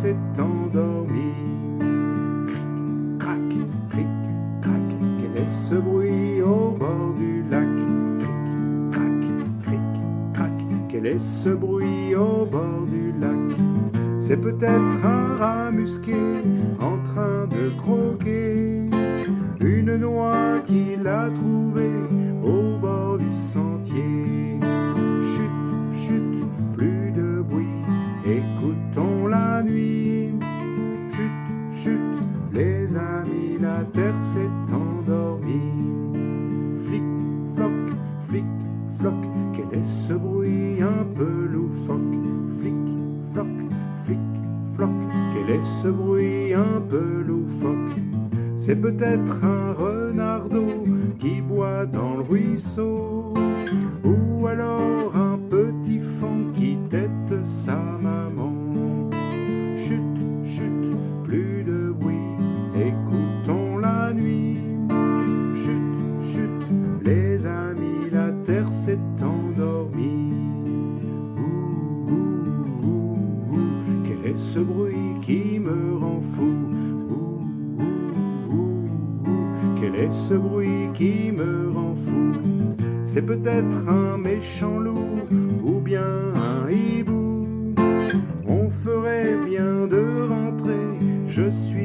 s'est endormie. Cric, crac, cric, crac, quel est ce bruit au bord du lac? Cric, crac, cric, crac, quel est ce bruit au bord du lac? C'est peut-être un rat musqué en train de croquer une noix qu'il a trouvée au bord du sentier. Chut, chut, plus de bruit, écoutons la nuit. Chut, chut, les amis, la terre s'est endormie. Flic, floc, flic, floc, quel est ce bruit un peu loufoque? Flic, floc, flic, floc, quel est ce bruit un peu loufoque? C'est peut-être un renardeau qui boit dans le ruisseau, ou alors un petit faon qui tette sa maman. Chut, chut, plus de bruit, écoutons la nuit. Chut, chut, les amis, la terre s'est endormie. Ouh, ouh, ouh, ouh, quel est ce bruit qui me rend fou? Quel est ce bruit qui me rend fou? C'est peut-être un méchant loup ou bien un hibou. On ferait bien de rentrer, je suis